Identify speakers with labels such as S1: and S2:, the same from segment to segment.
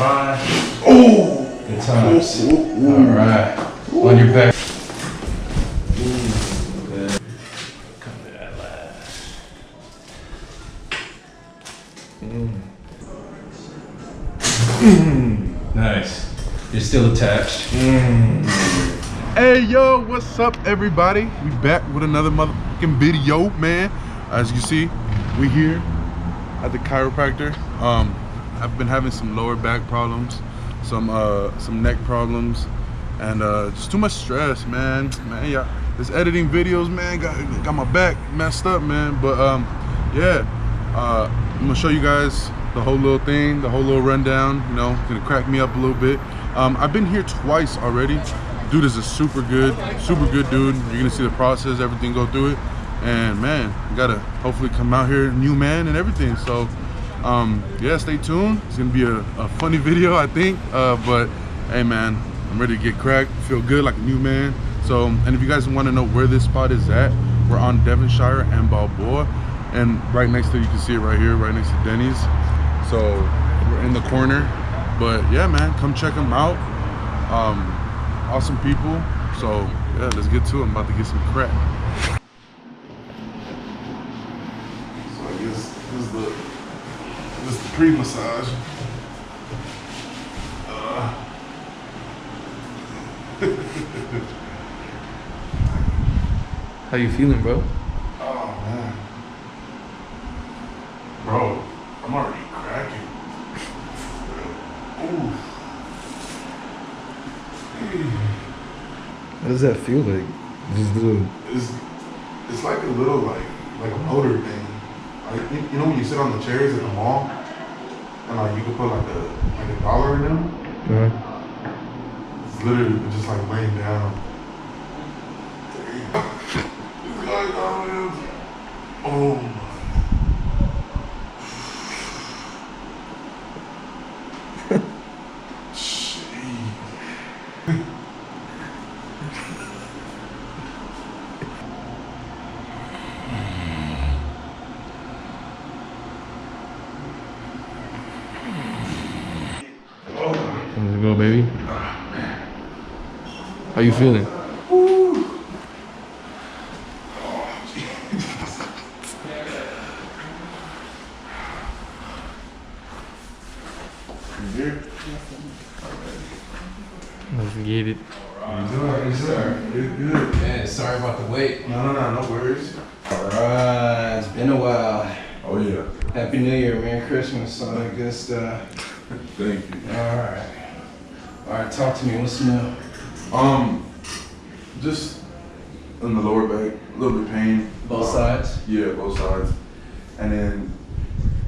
S1: fine.
S2: Oh!
S1: Good times.
S2: Ooh.
S1: All right. On your back. Good. Come to that last. Nice. You're still attached.
S2: Hey yo, what's up everybody? We back with another motherfucking video, man. As you see, we here at the chiropractor. I've been having some lower back problems, some neck problems, and just too much stress, man. Yeah, this editing videos, man, got my back messed up, man. But yeah, I'm gonna show you guys the whole little thing, the whole little rundown. You know, gonna crack me up a little bit. I've been here twice already. Dude is a super good dude. You're gonna see the process, everything go through it, and man, you gotta hopefully come out here new man and everything. So yeah, stay tuned. It's gonna be a funny video, I think, but hey man, I'm ready to get cracked, feel good like a new man. So, and if you guys want to know where this spot is at, we're on Devonshire and Balboa, and right next to, you can see it right here, right next to Denny's. So we're in the corner, but yeah man, come check them out. Awesome people. So yeah, let's get to it. I'm about to get some crack. So I guess this is the pre-massage.
S1: How you feeling, bro?
S2: Oh man, bro, I'm already cracking. Ooh.
S1: What does that feel like? Just little.
S2: It's like a little like a motor thing. Like, you know when you sit on the chairs at the mall, and like you can put like a dollar in them. It's literally just like laying down. Oh my.
S1: Let's go, baby. How you feeling? Let's get it.
S2: How you doing? Yes, sir. You're good.
S1: Man, sorry about the wait.
S2: No worries.
S1: Alright, it's been a while.
S2: Oh yeah.
S1: Happy New Year, Merry Christmas, all that good stuff.
S2: Thank you.
S1: Alright, talk to me, what's new?
S2: Just in the lower back, a little bit pain.
S1: Both sides?
S2: Yeah, both sides. And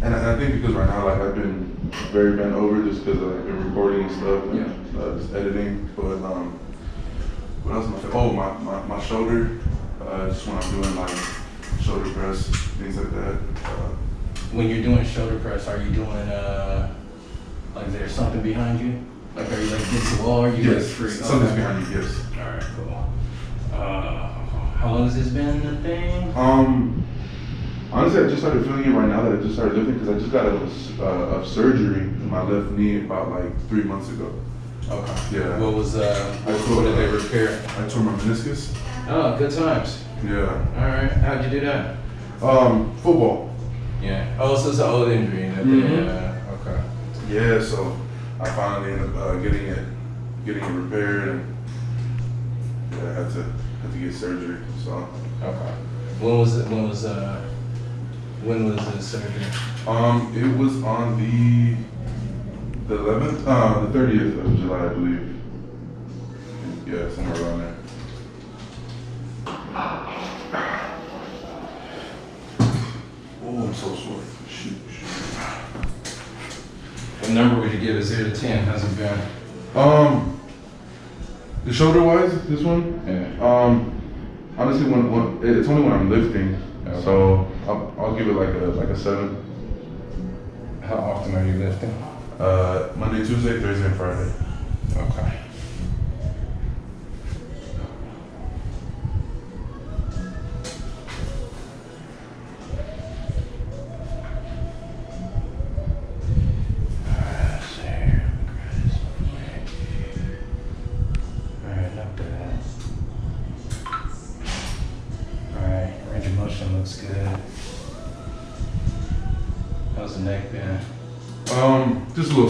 S2: I think because right now, like, I've been very bent over just because I've been recording and stuff, and just editing. But what else am I feeling? Oh, my shoulder. Just when I'm doing like shoulder press, things like that.
S1: When you're doing shoulder press, are you doing like there's something behind you? Like are you like against the wall or are you
S2: yes,
S1: free?
S2: Something's behind you, yes.
S1: Alright, cool. How long has this been a thing?
S2: Honestly, I just started feeling it right now that I just started lifting because I just got out of surgery in my left knee about like 3 months ago.
S1: Okay.
S2: Yeah.
S1: What was what did they repair?
S2: I tore my meniscus.
S1: Oh, good times.
S2: Yeah.
S1: Alright, how'd you do that?
S2: Football.
S1: Yeah. Oh, so it's an old injury. Okay.
S2: Yeah, so I finally ended up getting it repaired, and yeah, I had to get surgery. So.
S1: Okay. When was the surgery?
S2: It was on the 11th, the 30th of July, I believe. Yeah, somewhere around there. Oh, I'm so sore. Shoot.
S1: What number would you give it, 0 to 10? How's it been?
S2: The shoulder wise, this one.
S1: Yeah.
S2: Honestly, when it's only when I'm lifting, okay. So I'll give it like a 7.
S1: How often are you lifting?
S2: Monday, Tuesday, Thursday, and Friday.
S1: Okay.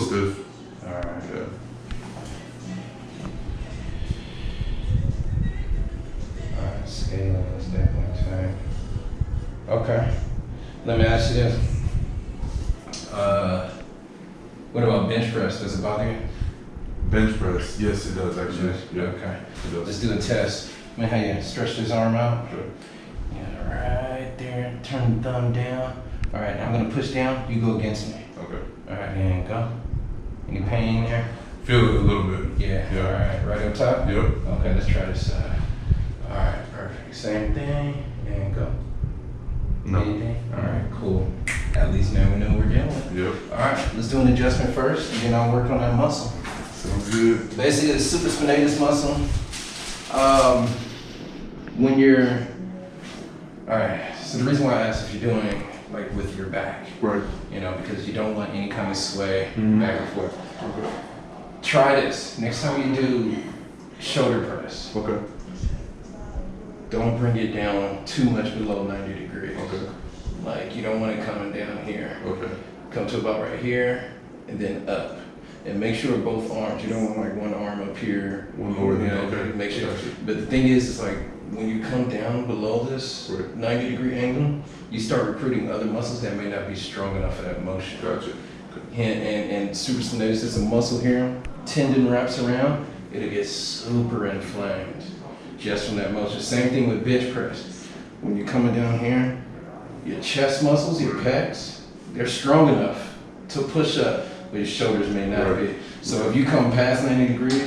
S2: stiff.
S1: All right.
S2: Yeah.
S1: All right, scaling is definitely tight. Okay. Let me ask you this. What about bench press? Does it bother you?
S2: Bench press. Yes, it does actually. Yeah.
S1: Okay.
S2: It does.
S1: Let's do a test. Man, how you stretch this arm out?
S2: Sure.
S1: Yeah, right there. Turn the thumb down. All right, now I'm gonna push down. You go against me.
S2: Okay.
S1: All right, and go. Any pain there?
S2: Feel it a little bit.
S1: Yeah.
S2: Yeah.
S1: All right, right up top?
S2: Yep.
S1: Okay, let's try this side. All right, perfect. Same thing, and go.
S2: No.
S1: Anything? All right, cool. At least now we know what we're dealing with.
S2: Yep.
S1: All right, let's do an adjustment first, and then I'll work on that muscle.
S2: Sounds good.
S1: Basically, the supraspinatus muscle. When you're, all right. So the reason why I asked if you're doing like with your back,
S2: Right.
S1: you know, because you don't want any kind of sway
S2: Mhm.
S1: back and forth.
S2: Okay.
S1: Try this next time you do shoulder press.
S2: Okay.
S1: Don't bring it down too much below 90 degrees.
S2: Okay.
S1: Like you don't want it coming down here.
S2: Okay.
S1: Come to about right here, and then up. And make sure both arms, you don't want like one arm up here.
S2: One lower than-
S1: you know,
S2: okay.
S1: Make sure.
S2: Gotcha.
S1: But the thing is, it's like when you come down below this
S2: Right.
S1: 90-degree angle, you start recruiting other muscles that may not be strong enough for that motion.
S2: Gotcha.
S1: And supraspinatus is a muscle here. Tendon wraps around, it'll get super inflamed just from that motion. Same thing with bench press. When you're coming down here, your chest muscles, your pecs, they're strong enough to push up, but your shoulders may not
S2: Right.
S1: be. So if you come past 90 degrees,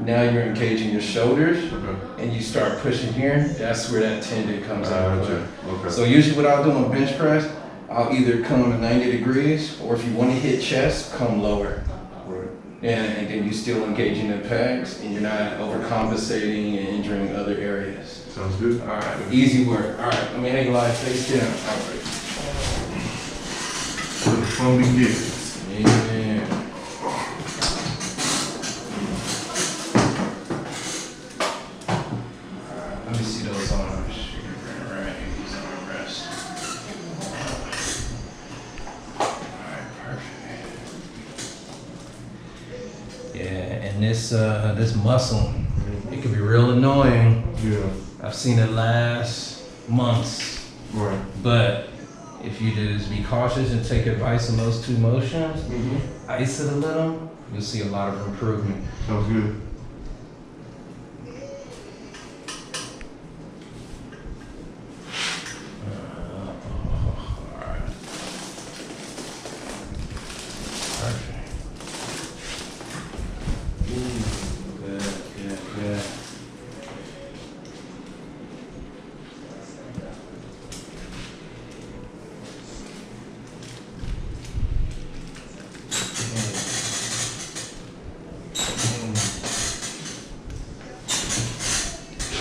S1: now you're engaging your shoulders,
S2: Okay.
S1: and you start pushing here, that's where that tendon comes out.
S2: Gotcha. Okay.
S1: So usually what I'll do on bench press, I'll either come to 90 degrees, or if you want to hit chest, come lower.
S2: Right.
S1: And then you still engaging the pecs, and you're not overcompensating and injuring other areas.
S2: Sounds good.
S1: All right, easy work. All right, let me hang live face down. All
S2: Where the fun begins.
S1: right. Yeah. Let me see those arms. All right, these arm rests. All right, perfect. Yeah, and this muscle, it can be real annoying.
S2: Yeah.
S1: I've seen it last months,
S2: Right.
S1: but if you just be cautious and take advice on those two motions, ice it a little, you'll see a lot of improvement.
S2: Sounds good.
S1: Alright. Perfect. Good.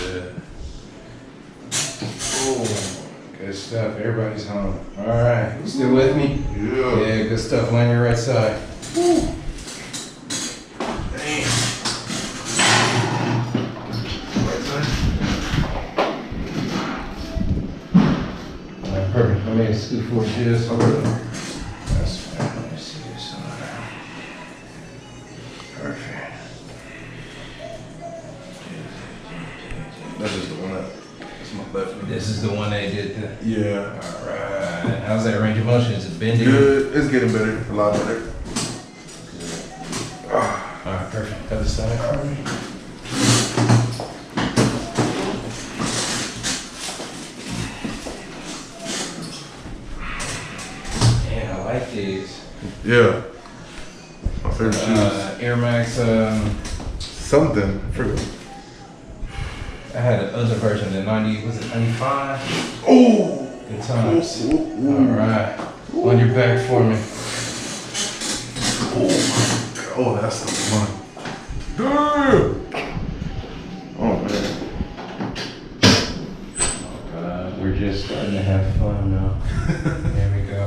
S1: Good. Oh, good stuff. Everybody's home. All right. You still with me?
S2: Yeah.
S1: Yeah, good stuff. Land your right side. All right, perfect. Let me scoot forward just a little. That's fine. Let me see this side. Perfect.
S2: That's just the one that's my left knee.
S1: This is the one they did the.
S2: Yeah.
S1: All right. How's that range of motion? Is it bending?
S2: Good. It's getting better. A lot better.
S1: All right, perfect. Other side for me. Yeah, I like these.
S2: Yeah. My favorite shoes.
S1: Air Max.
S2: Something. I forgot.
S1: I had another version, the 90. Was it 95?
S2: Oh.
S1: Good times.
S2: Ooh, ooh, ooh.
S1: All right. On your back for me.
S2: Oh my God. Oh, that's the one. Damn. Oh man.
S1: We're just starting to have fun now. There we go.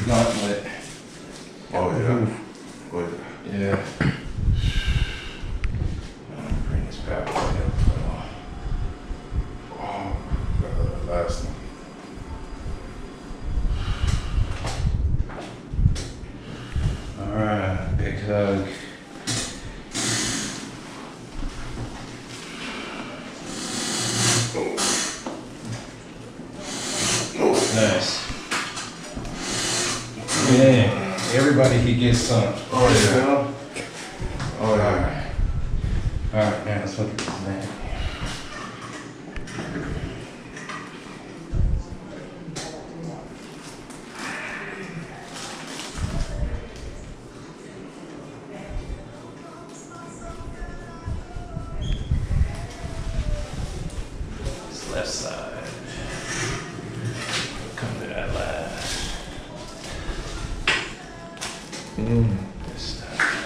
S1: Gauntlet.
S2: Oh yeah. Oh yeah.
S1: Yeah. Bring this back up.
S2: Oh, that last one.
S1: All right, big hug. Nice. Yeah, everybody could get some.
S2: Oh yeah. Oh yeah.
S1: Alright, now let's look at this man. This left side. Come to that last. This stuff.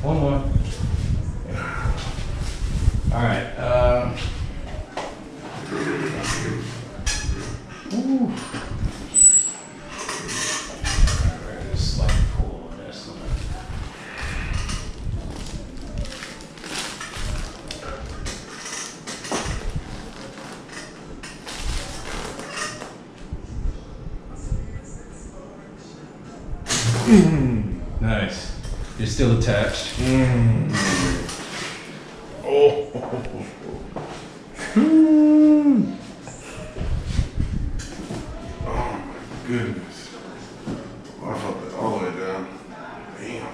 S1: One more. All right. Ooh. There's a slight pull on this one. Nice. You're still attached.
S2: Oh. Oh my goodness. Oh, I felt that all the way down. Damn.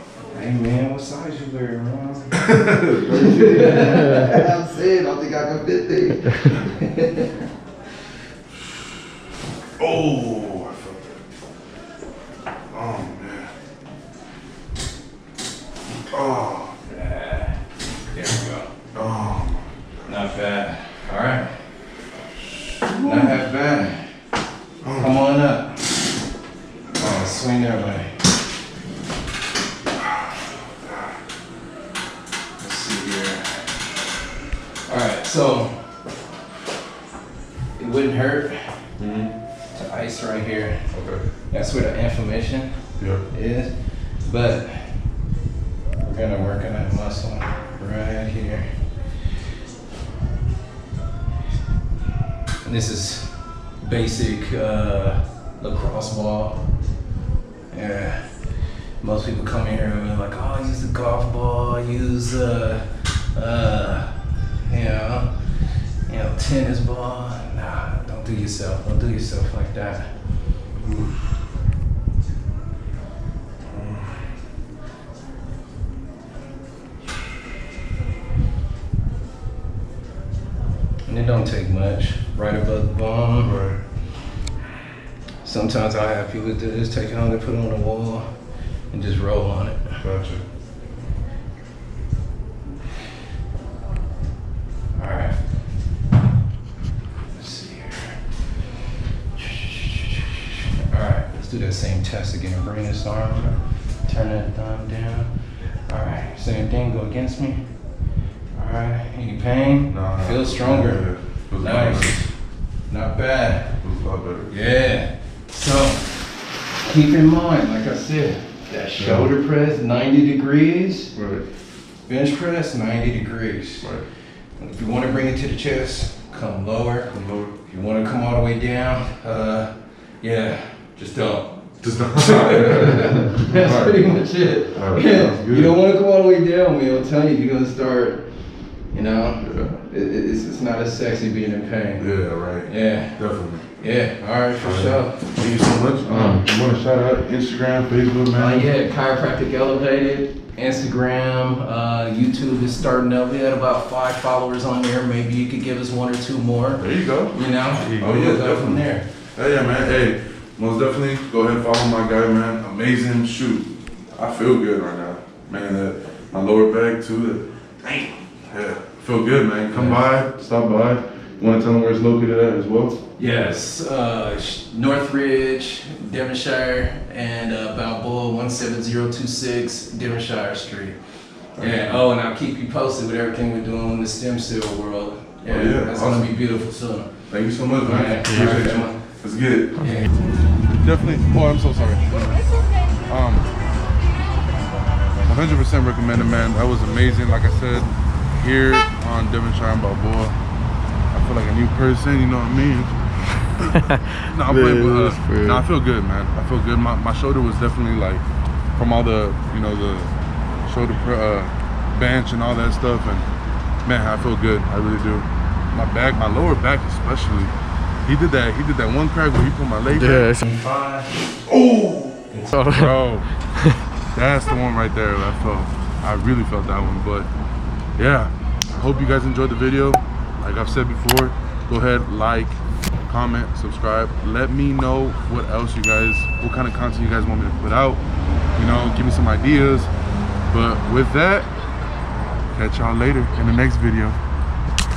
S1: Hey man, what size you wearing, Ron?
S3: I'm saying, I don't think I can fit there.
S2: Oh, I felt that. Oh man. Oh.
S1: There we go.
S2: Oh.
S1: Not bad. All right. Not half bad. Come on up. Oh, swing there, buddy. Let's see here. All right, so it wouldn't hurt to ice right here.
S2: Okay.
S1: That's where the inflammation
S2: Yeah.
S1: is, but we're gonna work on that muscle right here. And this is basic lacrosse ball. Yeah, most people come in here and they're like, oh, use the golf ball, use you know, tennis ball. Nah, don't do yourself. Don't do yourself like that. And it don't take much. Right above the bone.
S2: Right.
S1: Sometimes I have people do this, take it on, they put it on the wall, and just roll on it.
S2: Gotcha.
S1: All right. Let's see here. All right, let's do that same test again. Bring this arm, turn that thumb down. All right, same thing, go against me. All right, any pain?
S2: Nah.
S1: Feel stronger.
S2: Yeah, feels a lot
S1: Nice.
S2: better.
S1: Not bad.
S2: Feels a lot better.
S1: Yeah. So keep in mind, like I said, that shoulder press 90 degrees,
S2: Right.
S1: bench press 90 degrees.
S2: Right.
S1: And if you want to bring it to the chest, come lower.
S2: Come lower.
S1: If you want to come all the way down, yeah, just don't.
S2: Just not.
S1: That's
S2: Alright.
S1: pretty much it.
S2: Alright,
S1: Yeah,
S2: sounds good.
S1: you don't want to come all the way down, man. I'll tell you, you're gonna start. You know,
S2: Yeah.
S1: it's not as sexy being in pain.
S2: Yeah, right.
S1: Yeah,
S2: Definitely.
S1: yeah. All right, for
S2: Alright.
S1: sure.
S2: Thank you so much. You want to shout out Instagram, Facebook, man?
S1: Yeah, Chiropractic Elevated, Instagram, YouTube is starting up. We had about 5 followers on there. Maybe you could give us 1 or 2 more.
S2: There you go.
S1: You know,
S2: Oh, yeah,
S1: we'll go from
S2: definitely.
S1: there.
S2: Hey, yeah, man. Hey, most definitely go ahead and follow my guy, man. Amazing shoot. I feel good right now, man. My lower back too. Damn. Yeah, feel good, man. Come by, stop by. You want to tell them where it's located at as well?
S1: Yes, Northridge, Devonshire, and Balboa 17026 Devonshire Street. Yeah. Oh, and I'll keep you posted with everything we're doing in the stem cell world. Yeah,
S2: yeah,
S1: that's
S2: awesome.
S1: gonna be beautiful soon.
S2: Thank you so much, man.
S1: Alright,
S2: Appreciate
S1: alright,
S2: you.
S1: man.
S2: Let's get it.
S1: Yeah.
S2: Definitely. Oh, I'm so sorry. 100% recommended, man. That was amazing. Like I said, here on Devonshire and Balboa, I feel like a new person. You know what I mean? No, I'm playing with no, I feel good, man. I feel good. My shoulder was definitely like, from all the, you know, the shoulder bench and all that stuff, and man, I feel good. I really do. My back, my lower back especially. He did that one crack where he put my leg back. Oh, bro, that's the one right there. I really felt that one. But yeah, I hope you guys enjoyed the video. Like I've said before, go ahead, like, comment, subscribe. Let me know what else you guys, what kind of content you guys want me to put out. You know, give me some ideas. But with that, catch y'all later in the next video.